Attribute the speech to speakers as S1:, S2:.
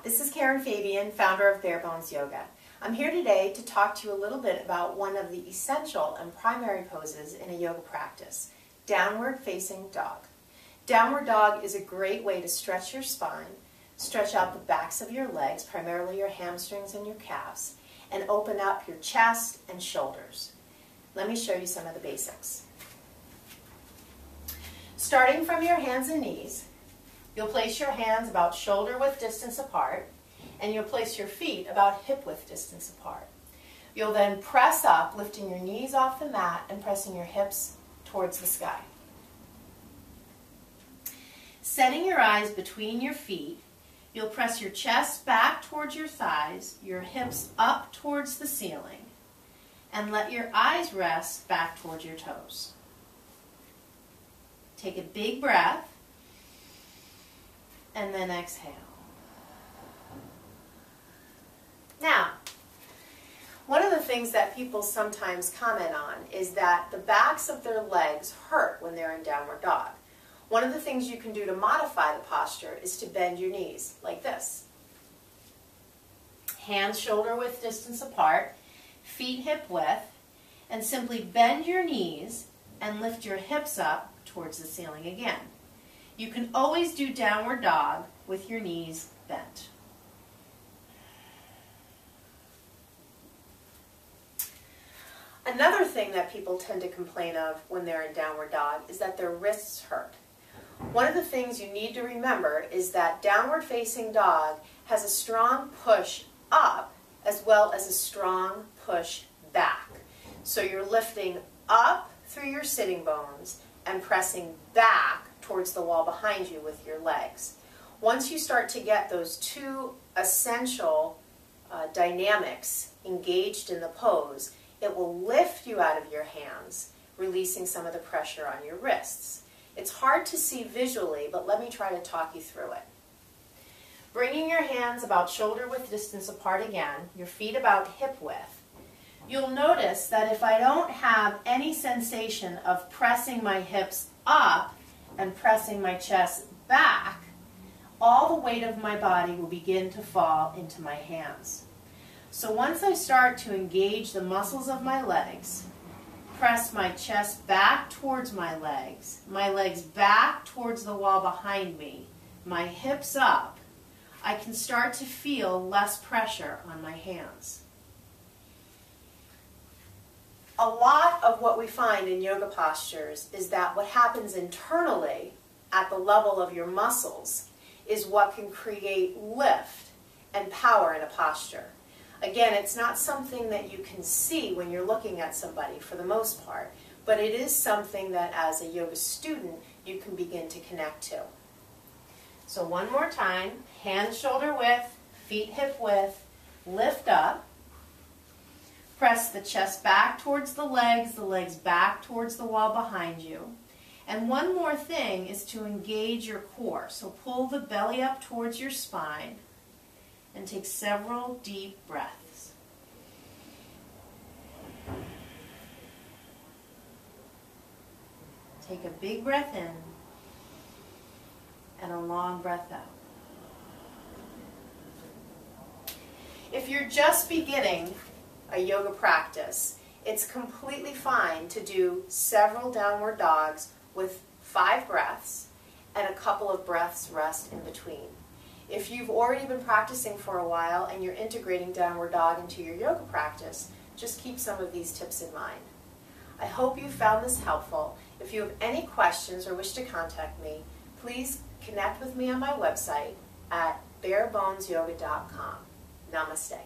S1: This is Karen Fabian, founder of Bare Bones Yoga. I'm here today to talk to you a little bit about one of the essential and primary poses in a yoga practice, downward facing dog. Downward dog is a great way to stretch your spine, stretch out the backs of your legs, primarily your hamstrings and your calves, and open up your chest and shoulders. Let me show you some of the basics. Starting from your hands and knees, you'll place your hands about shoulder width distance apart, and you'll place your feet about hip width distance apart. You'll then press up, lifting your knees off the mat and pressing your hips towards the sky. Setting your eyes between your feet, you'll press your chest back towards your thighs, your hips up towards the ceiling, and let your eyes rest back towards your toes. Take a big breath, and then exhale. Now, one of the things that people sometimes comment on is that the backs of their legs hurt when they're in downward dog. One of the things you can do to modify the posture is to bend your knees like this. Hands shoulder width distance apart, feet hip width, and simply bend your knees and lift your hips up towards the ceiling again. You can always do downward dog with your knees bent. Another thing that people tend to complain of when they're in downward dog is that their wrists hurt. One of the things you need to remember is that downward facing dog has a strong push up as well as a strong push back. So you're lifting up through your sitting bones and pressing back towards the wall behind you with your legs. Once you start to get those two essential dynamics engaged in the pose, it will lift you out of your hands, releasing some of the pressure on your wrists. It's hard to see visually, but let me try to talk you through it. Bringing your hands about shoulder width distance apart again, your feet about hip width, you'll notice that if I don't have any sensation of pressing my hips up and pressing my chest back, all the weight of my body will begin to fall into my hands. So once I start to engage the muscles of my legs, press my chest back towards my legs back towards the wall behind me, my hips up, I can start to feel less pressure on my hands. A lot of what we find in yoga postures is that what happens internally at the level of your muscles is what can create lift and power in a posture. Again, it's not something that you can see when you're looking at somebody for the most part, but it is something that as a yoga student you can begin to connect to. So one more time, hands shoulder width, feet hip width, lift up, press the chest back towards the legs back towards the wall behind you. And one more thing is to engage your core. So pull the belly up towards your spine and take several deep breaths. Take a big breath in and a long breath out. If you're just beginning a yoga practice, it's completely fine to do several downward dogs with 5 breaths and a couple of breaths rest in between. If you've already been practicing for a while and you're integrating downward dog into your yoga practice, just keep some of these tips in mind. I hope you found this helpful. If you have any questions or wish to contact me, please connect with me on my website at barebonesyoga.com. Namaste.